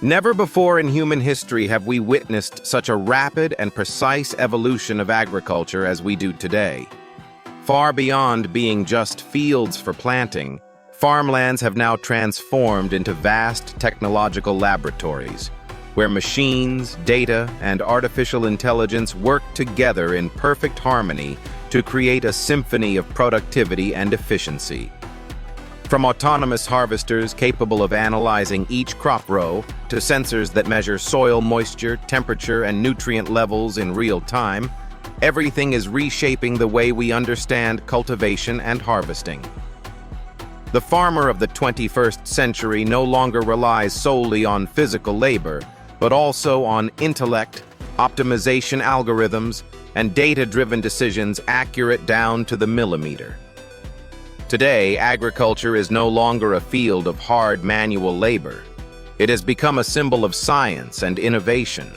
Never before in human history have we witnessed such a rapid and precise evolution of agriculture as we do today. Far beyond being just fields for planting, farmlands have now transformed into vast technological laboratories, where machines, data, and artificial intelligence work together in perfect harmony to create a symphony of productivity and efficiency. From autonomous harvesters capable of analyzing each crop row to sensors that measure soil moisture, temperature, and nutrient levels in real time, everything is reshaping the way we understand cultivation and harvesting. The farmer of the 21st century no longer relies solely on physical labor, but also on intellect, optimization algorithms, and data-driven decisions accurate down to the millimeter. Today, agriculture is no longer a field of hard manual labor. It has become a symbol of science and innovation.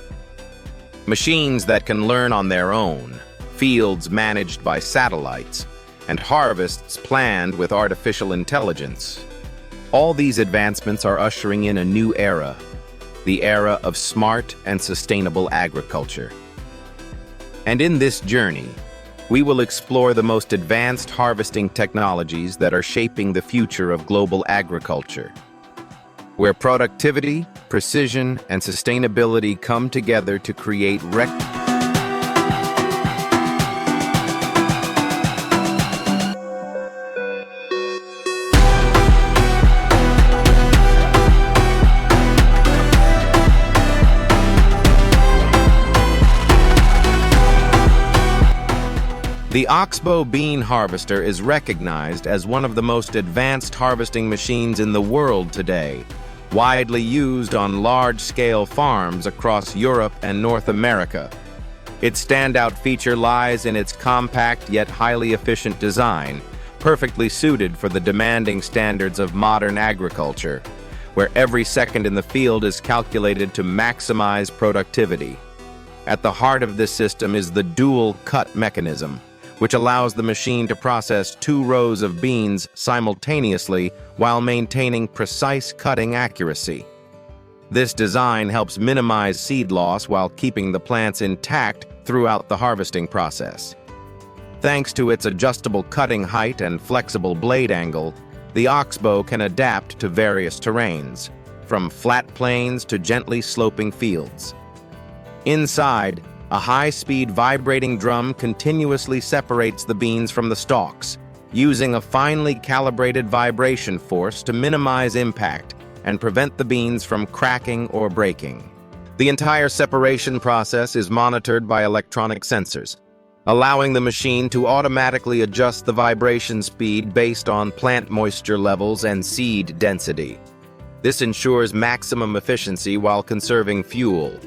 Machines that can learn on their own, fields managed by satellites, and harvests planned with artificial intelligence. All these advancements are ushering in a new era, the era of smart and sustainable agriculture. And in this journey, we will explore the most advanced harvesting technologies that are shaping the future of global agriculture, where productivity, precision, and sustainability come together to create The Oxbow bean harvester is recognized as one of the most advanced harvesting machines in the world today, widely used on large-scale farms across Europe and North America. Its standout feature lies in its compact yet highly efficient design, perfectly suited for the demanding standards of modern agriculture, where every second in the field is calculated to maximize productivity. At the heart of this system is the dual cut mechanism, which allows the machine to process 2 rows of beans simultaneously while maintaining precise cutting accuracy. This design helps minimize seed loss while keeping the plants intact throughout the harvesting process. Thanks to its adjustable cutting height and flexible blade angle, the Oxbow can adapt to various terrains, from flat plains to gently sloping fields. Inside, a high-speed vibrating drum continuously separates the beans from the stalks, using a finely calibrated vibration force to minimize impact and prevent the beans from cracking or breaking. The entire separation process is monitored by electronic sensors, allowing the machine to automatically adjust the vibration speed based on plant moisture levels and seed density. This ensures maximum efficiency while conserving fuel.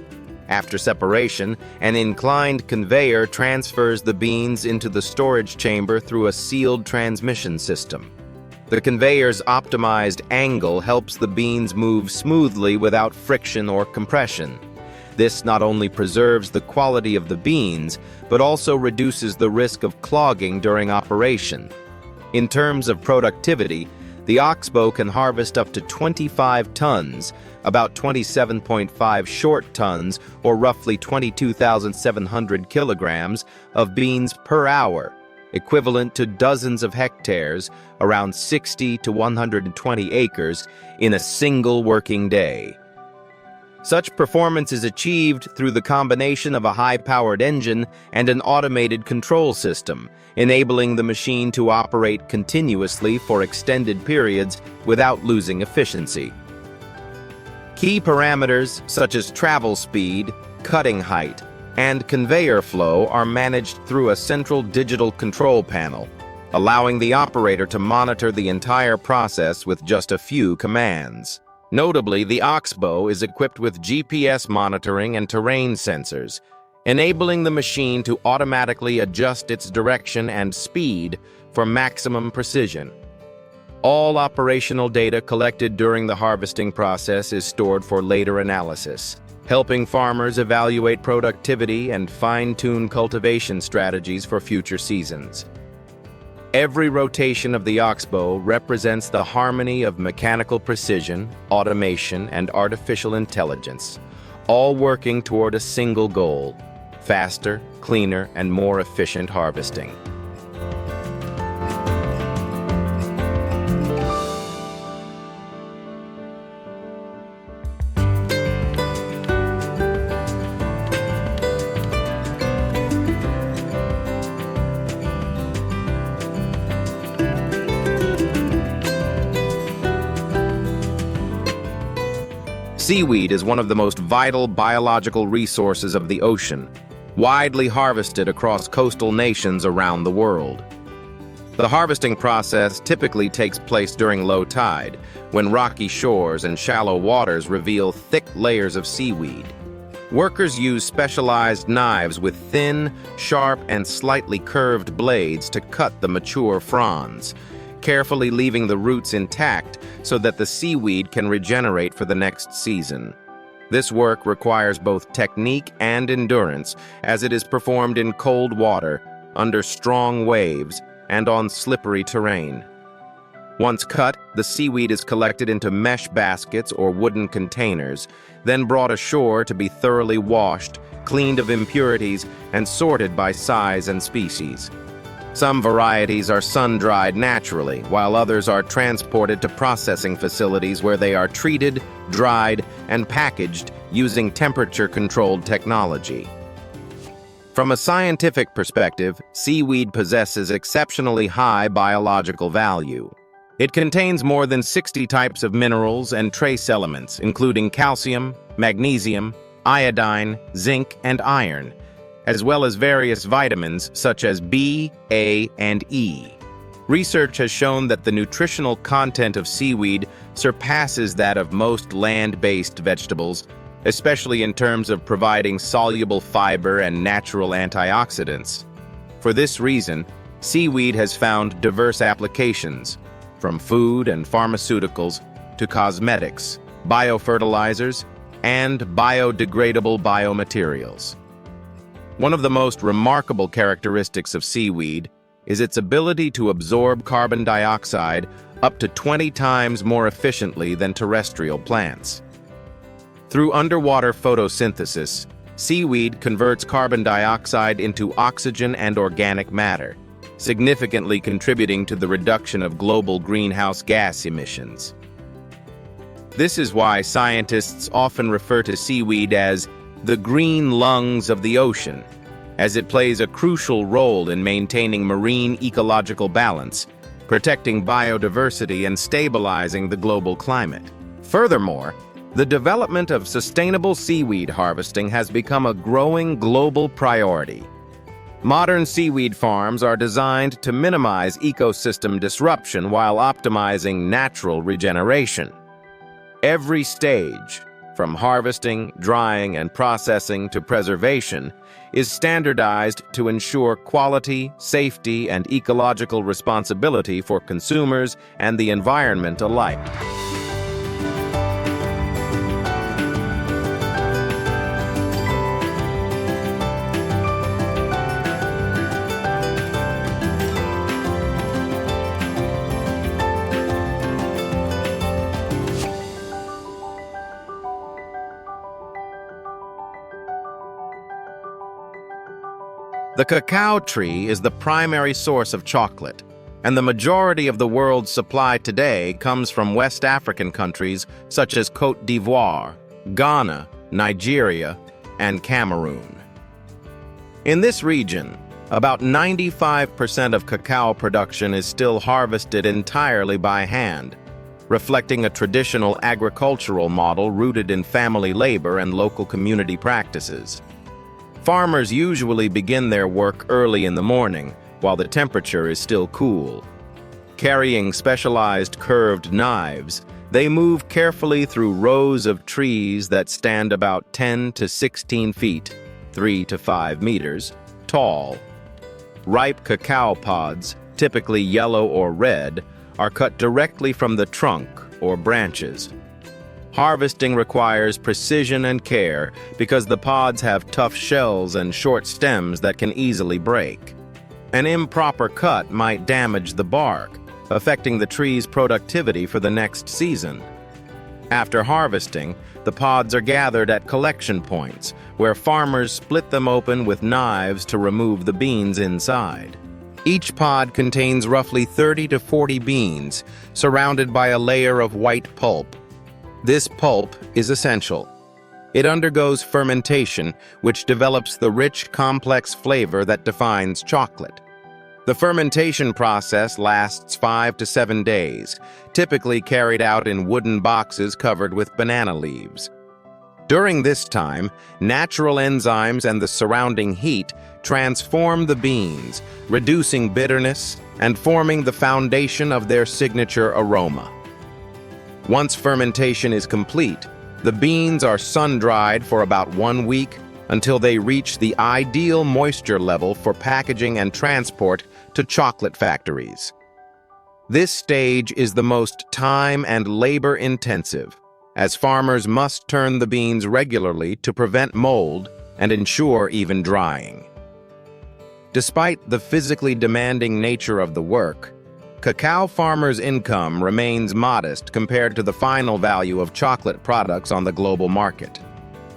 After separation, an inclined conveyor transfers the beans into the storage chamber through a sealed transmission system. The conveyor's optimized angle helps the beans move smoothly without friction or compression. This not only preserves the quality of the beans, but also reduces the risk of clogging during operation. In terms of productivity, the Oxbow can harvest up to 25 tons, about 27.5 short tons, or roughly 22,700 kilograms, of beans per hour, equivalent to dozens of hectares, around 60 to 120 acres, in a single working day. Such performance is achieved through the combination of a high-powered engine and an automated control system, enabling the machine to operate continuously for extended periods without losing efficiency. Key parameters such as travel speed, cutting height, and conveyor flow are managed through a central digital control panel, allowing the operator to monitor the entire process with just a few commands. Notably, the Oxbow is equipped with GPS monitoring and terrain sensors, enabling the machine to automatically adjust its direction and speed for maximum precision. All operational data collected during the harvesting process is stored for later analysis, helping farmers evaluate productivity and fine-tune cultivation strategies for future seasons. Every rotation of the oxbow represents the harmony of mechanical precision, automation, and artificial intelligence, all working toward a single goal: faster, cleaner, and more efficient harvesting. Seaweed is one of the most vital biological resources of the ocean, widely harvested across coastal nations around the world. The harvesting process typically takes place during low tide, when rocky shores and shallow waters reveal thick layers of seaweed. Workers use specialized knives with thin, sharp, and slightly curved blades to cut the mature fronds, carefully leaving the roots intact so that the seaweed can regenerate for the next season. This work requires both technique and endurance, as it is performed in cold water, under strong waves, and on slippery terrain. Once cut, the seaweed is collected into mesh baskets or wooden containers, then brought ashore to be thoroughly washed, cleaned of impurities, and sorted by size and species. Some varieties are sun-dried naturally, while others are transported to processing facilities where they are treated, dried, and packaged using temperature-controlled technology. From a scientific perspective, seaweed possesses exceptionally high biological value. It contains more than 60 types of minerals and trace elements, including calcium, magnesium, iodine, zinc, and iron, as well as various vitamins such as B, A, and E. Research has shown that the nutritional content of seaweed surpasses that of most land-based vegetables, especially in terms of providing soluble fiber and natural antioxidants. For this reason, seaweed has found diverse applications, from food and pharmaceuticals to cosmetics, biofertilizers, and biodegradable biomaterials. One of the most remarkable characteristics of seaweed is its ability to absorb carbon dioxide up to 20 times more efficiently than terrestrial plants. Through underwater photosynthesis, seaweed converts carbon dioxide into oxygen and organic matter, significantly contributing to the reduction of global greenhouse gas emissions. This is why scientists often refer to seaweed as the green lungs of the ocean, as it plays a crucial role in maintaining marine ecological balance, protecting biodiversity, and stabilizing the global climate. Furthermore, the development of sustainable seaweed harvesting has become a growing global priority. Modern seaweed farms are designed to minimize ecosystem disruption while optimizing natural regeneration. Every stage, from harvesting, drying, and processing to preservation, is standardized to ensure quality, safety, and ecological responsibility for consumers and the environment alike. The cacao tree is the primary source of chocolate, and the majority of the world's supply today comes from West African countries such as Côte d'Ivoire, Ghana, Nigeria, and Cameroon. In this region, about 95% of cacao production is still harvested entirely by hand, reflecting a traditional agricultural model rooted in family labor and local community practices. Farmers usually begin their work early in the morning, while the temperature is still cool. Carrying specialized curved knives, they move carefully through rows of trees that stand about 10 to 16 feet, 3 to 5 meters, tall. Ripe cacao pods, typically yellow or red, are cut directly from the trunk or branches. Harvesting requires precision and care because the pods have tough shells and short stems that can easily break. An improper cut might damage the bark, affecting the tree's productivity for the next season. After harvesting, the pods are gathered at collection points, where farmers split them open with knives to remove the beans inside. Each pod contains roughly 30 to 40 beans, surrounded by a layer of white pulp. This pulp is essential. It undergoes fermentation, which develops the rich, complex flavor that defines chocolate. The fermentation process lasts 5 to 7 days, typically carried out in wooden boxes covered with banana leaves. During this time, natural enzymes and the surrounding heat transform the beans, reducing bitterness and forming the foundation of their signature aroma. Once fermentation is complete, the beans are sun-dried for about 1 week until they reach the ideal moisture level for packaging and transport to chocolate factories. This stage is the most time and labor-intensive, as farmers must turn the beans regularly to prevent mold and ensure even drying. Despite the physically demanding nature of the work, cacao farmers' income remains modest compared to the final value of chocolate products on the global market.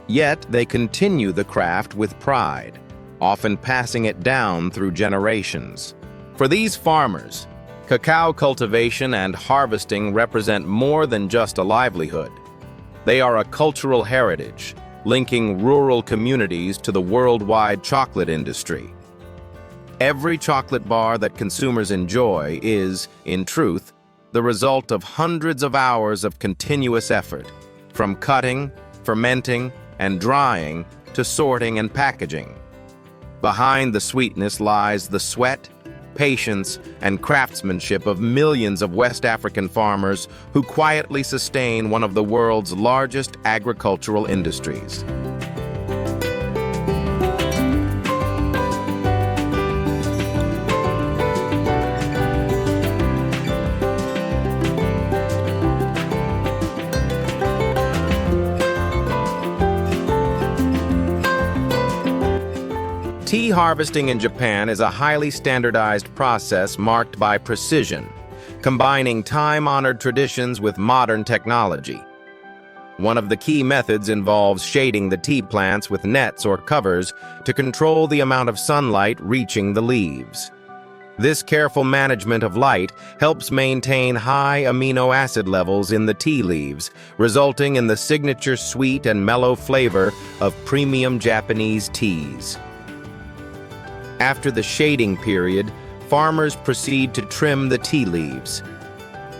Yet they continue the craft with pride, often passing it down through generations. For these farmers, cacao cultivation and harvesting represent more than just a livelihood. They are a cultural heritage, linking rural communities to the worldwide chocolate industry. Every chocolate bar that consumers enjoy is, in truth, the result of hundreds of hours of continuous effort, from cutting, fermenting, and drying to sorting and packaging. Behind the sweetness lies the sweat, patience, and craftsmanship of millions of West African farmers who quietly sustain one of the world's largest agricultural industries. Tea harvesting in Japan is a highly standardized process marked by precision, combining time-honored traditions with modern technology. One of the key methods involves shading the tea plants with nets or covers to control the amount of sunlight reaching the leaves. This careful management of light helps maintain high amino acid levels in the tea leaves, resulting in the signature sweet and mellow flavor of premium Japanese teas. After the shading period, farmers proceed to trim the tea leaves.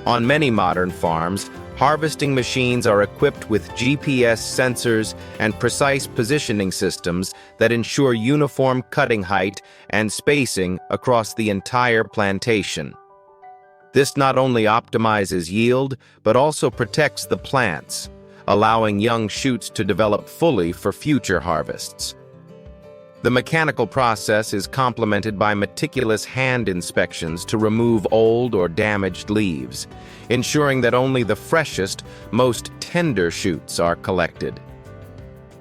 On many modern farms, harvesting machines are equipped with GPS sensors and precise positioning systems that ensure uniform cutting height and spacing across the entire plantation. This not only optimizes yield, but also protects the plants, allowing young shoots to develop fully for future harvests. The mechanical process is complemented by meticulous hand inspections to remove old or damaged leaves, ensuring that only the freshest, most tender shoots are collected.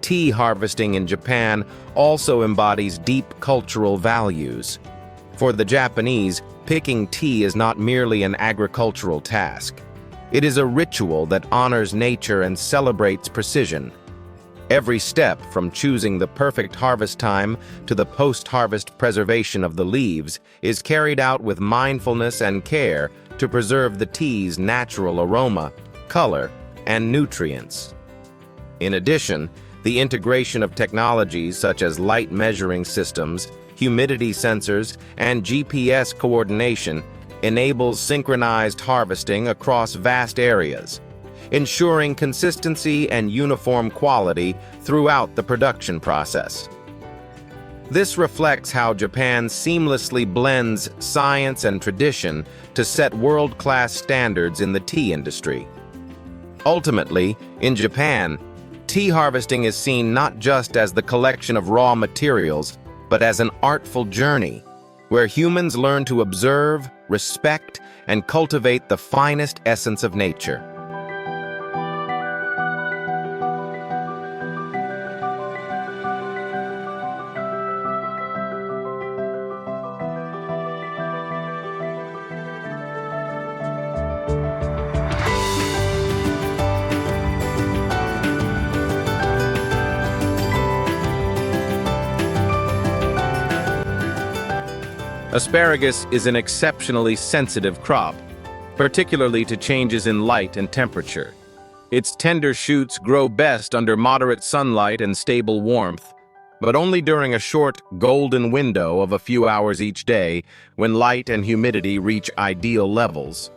Tea harvesting in Japan also embodies deep cultural values. For the Japanese, picking tea is not merely an agricultural task. It is a ritual that honors nature and celebrates precision. Every step, from choosing the perfect harvest time to the post-harvest preservation of the leaves, is carried out with mindfulness and care to preserve the tea's natural aroma, color, and nutrients. In addition, the integration of technologies such as light measuring systems, humidity sensors, and GPS coordination enables synchronized harvesting across vast areas, ensuring consistency and uniform quality throughout the production process. This reflects how Japan seamlessly blends science and tradition to set world-class standards in the tea industry. Ultimately, in Japan, tea harvesting is seen not just as the collection of raw materials, but as an artful journey, where humans learn to observe, respect, and cultivate the finest essence of nature. Asparagus is an exceptionally sensitive crop, particularly to changes in light and temperature. Its tender shoots grow best under moderate sunlight and stable warmth, but only during a short, golden window of a few hours each day when light and humidity reach ideal levels.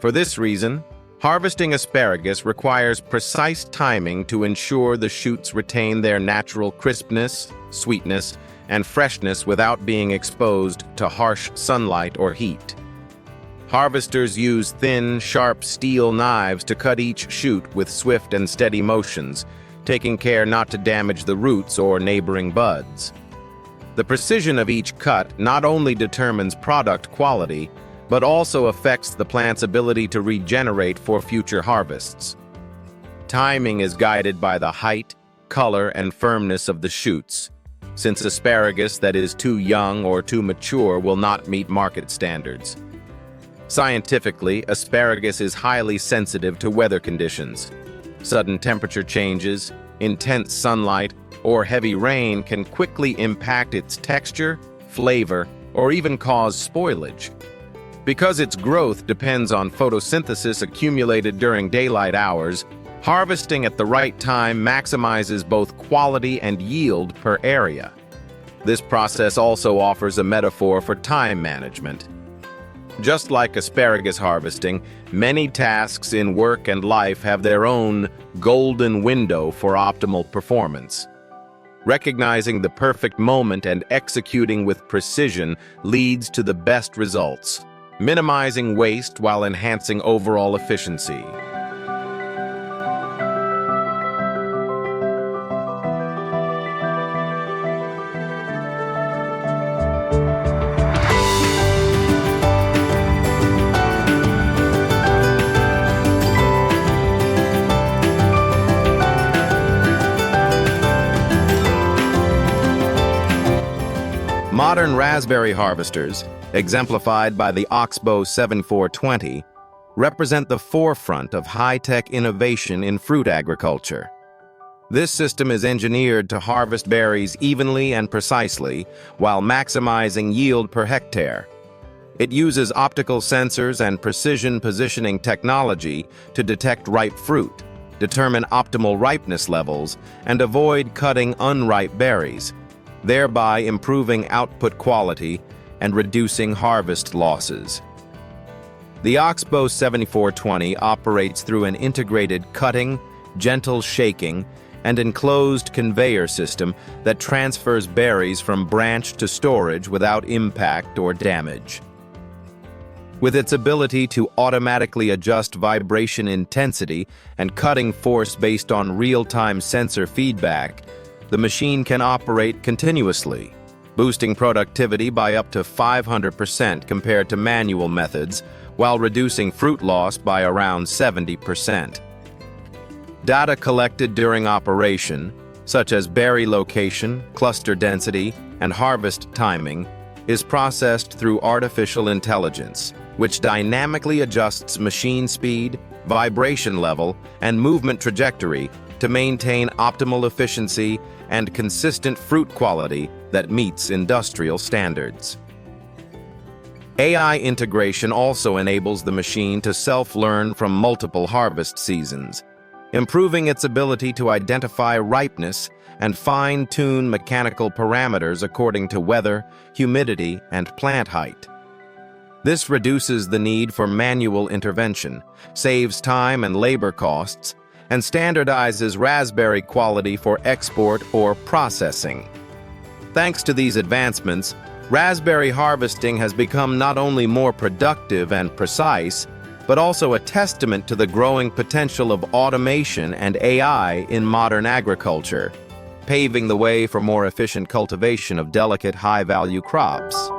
For this reason, harvesting asparagus requires precise timing to ensure the shoots retain their natural crispness, sweetness, and freshness without being exposed to harsh sunlight or heat. Harvesters use thin, sharp steel knives to cut each shoot with swift and steady motions, taking care not to damage the roots or neighboring buds. The precision of each cut not only determines product quality, but also affects the plant's ability to regenerate for future harvests. Timing is guided by the height, color, and firmness of the shoots, since asparagus that is too young or too mature will not meet market standards. Scientifically, asparagus is highly sensitive to weather conditions. Sudden temperature changes, intense sunlight, or heavy rain can quickly impact its texture, flavor, or even cause spoilage. Because its growth depends on photosynthesis accumulated during daylight hours, harvesting at the right time maximizes both quality and yield per area. This process also offers a metaphor for time management. Just like asparagus harvesting, many tasks in work and life have their own golden window for optimal performance. Recognizing the perfect moment and executing with precision leads to the best results, minimizing waste while enhancing overall efficiency. Modern raspberry harvesters, exemplified by the Oxbow 7420, represent the forefront of high-tech innovation in fruit agriculture. This system is engineered to harvest berries evenly and precisely while maximizing yield per hectare. It uses optical sensors and precision positioning technology to detect ripe fruit, determine optimal ripeness levels, and avoid cutting unripe berries, thereby improving output quality and reducing harvest losses. The Oxbow 7420 operates through an integrated cutting, gentle shaking, and enclosed conveyor system that transfers berries from branch to storage without impact or damage. With its ability to automatically adjust vibration intensity and cutting force based on real-time sensor feedback, the machine can operate continuously, boosting productivity by up to 500% compared to manual methods, while reducing fruit loss by around 70%. Data collected during operation, such as berry location, cluster density, and harvest timing, is processed through artificial intelligence, which dynamically adjusts machine speed, vibration level, and movement trajectory to maintain optimal efficiency and consistent fruit quality that meets industrial standards. AI integration also enables the machine to self-learn from multiple harvest seasons, improving its ability to identify ripeness and fine-tune mechanical parameters according to weather, humidity, and plant height. This reduces the need for manual intervention, saves time and labor costs, and standardizes raspberry quality for export or processing. Thanks to these advancements, raspberry harvesting has become not only more productive and precise, but also a testament to the growing potential of automation and AI in modern agriculture, paving the way for more efficient cultivation of delicate, high-value crops.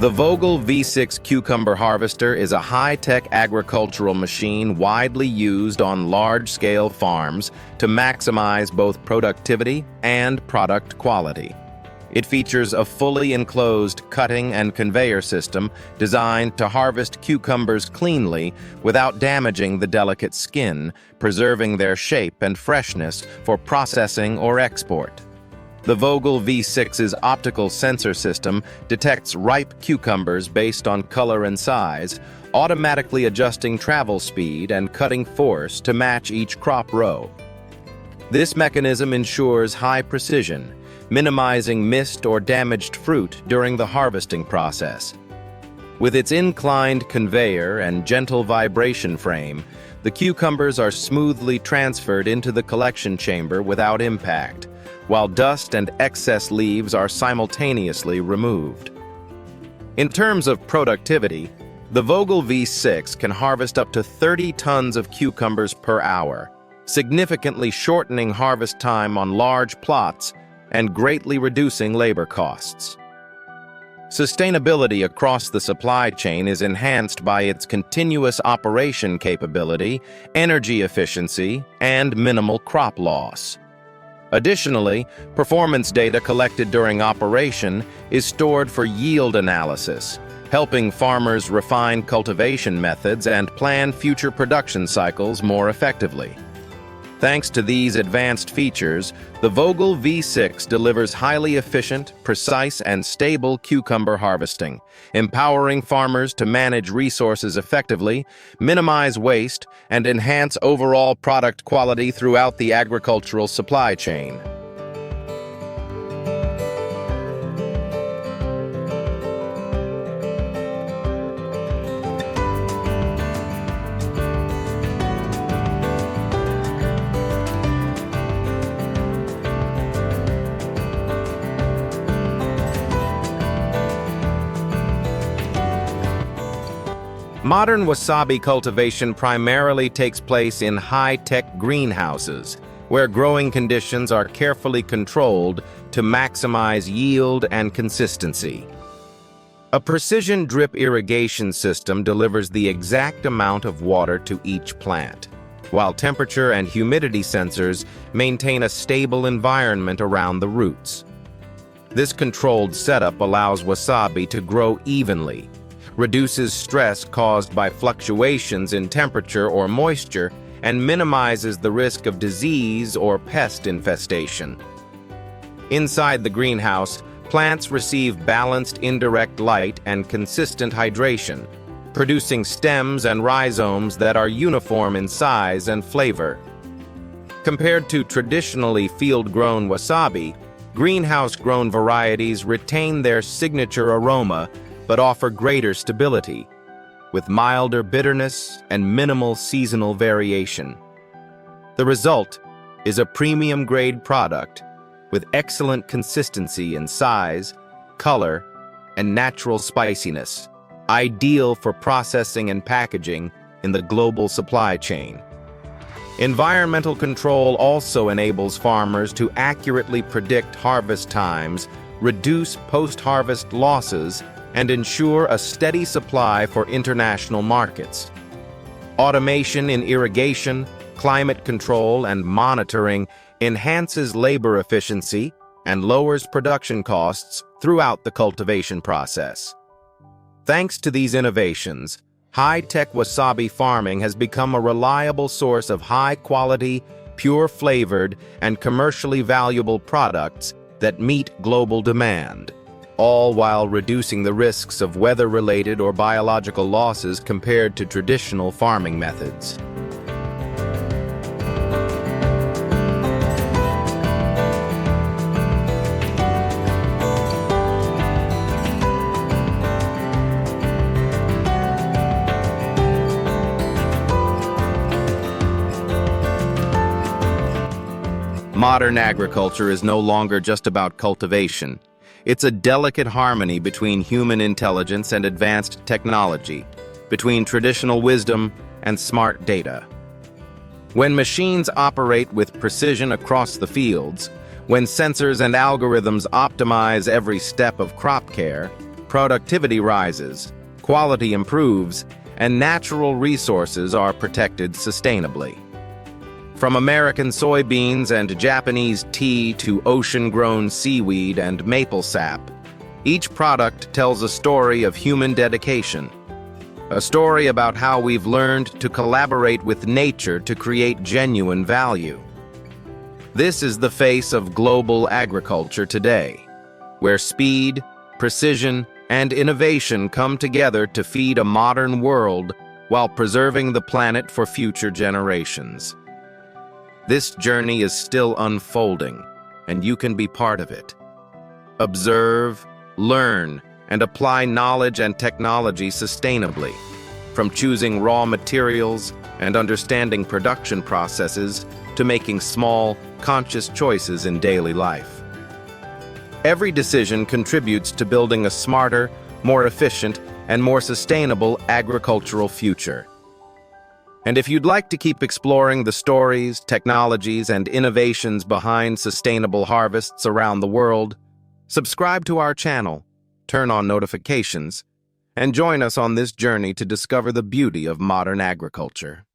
The Vogel V6 cucumber harvester is a high-tech agricultural machine widely used on large-scale farms to maximize both productivity and product quality. It features a fully enclosed cutting and conveyor system designed to harvest cucumbers cleanly without damaging the delicate skin, preserving their shape and freshness for processing or export. The Vogel V6's optical sensor system detects ripe cucumbers based on color and size, automatically adjusting travel speed and cutting force to match each crop row. This mechanism ensures high precision, minimizing missed or damaged fruit during the harvesting process. With its inclined conveyor and gentle vibration frame, the cucumbers are smoothly transferred into the collection chamber without impact, while dust and excess leaves are simultaneously removed. In terms of productivity, the Vogel V6 can harvest up to 30 tons of cucumbers per hour, significantly shortening harvest time on large plots and greatly reducing labor costs. Sustainability across the supply chain is enhanced by its continuous operation capability, energy efficiency, and minimal crop loss. Additionally, performance data collected during operation is stored for yield analysis, helping farmers refine cultivation methods and plan future production cycles more effectively. Thanks to these advanced features, the Vogel V6 delivers highly efficient, precise, and stable cucumber harvesting, empowering farmers to manage resources effectively, minimize waste, and enhance overall product quality throughout the agricultural supply chain. Modern wasabi cultivation primarily takes place in high-tech greenhouses, where growing conditions are carefully controlled to maximize yield and consistency. A precision drip irrigation system delivers the exact amount of water to each plant, while temperature and humidity sensors maintain a stable environment around the roots. This controlled setup allows wasabi to grow evenly, reduces stress caused by fluctuations in temperature or moisture, and minimizes the risk of disease or pest infestation. Inside the greenhouse, plants receive balanced indirect light and consistent hydration, producing stems and rhizomes that are uniform in size and flavor. Compared to traditionally field-grown wasabi, greenhouse-grown varieties retain their signature aroma but offer greater stability, with milder bitterness and minimal seasonal variation. The result is a premium-grade product with excellent consistency in size, color, and natural spiciness, ideal for processing and packaging in the global supply chain. Environmental control also enables farmers to accurately predict harvest times, reduce post-harvest losses, and ensure a steady supply for international markets. Automation in irrigation, climate control, and monitoring enhances labor efficiency and lowers production costs throughout the cultivation process. Thanks to these innovations, high-tech wasabi farming has become a reliable source of high-quality, pure-flavored, and commercially valuable products that meet global demand, all while reducing the risks of weather-related or biological losses compared to traditional farming methods. Modern agriculture is no longer just about cultivation. It's a delicate harmony between human intelligence and advanced technology, between traditional wisdom and smart data. When machines operate with precision across the fields, when sensors and algorithms optimize every step of crop care, productivity rises, quality improves, and natural resources are protected sustainably. From American soybeans and Japanese tea to ocean-grown seaweed and maple sap, each product tells a story of human dedication, a story about how we've learned to collaborate with nature to create genuine value. This is the face of global agriculture today, where speed, precision, and innovation come together to feed a modern world while preserving the planet for future generations. This journey is still unfolding, and you can be part of it. Observe, learn, and apply knowledge and technology sustainably, from choosing raw materials and understanding production processes to making small, conscious choices in daily life. Every decision contributes to building a smarter, more efficient, and more sustainable agricultural future. And if you'd like to keep exploring the stories, technologies, and innovations behind sustainable harvests around the world, subscribe to our channel, turn on notifications, and join us on this journey to discover the beauty of modern agriculture.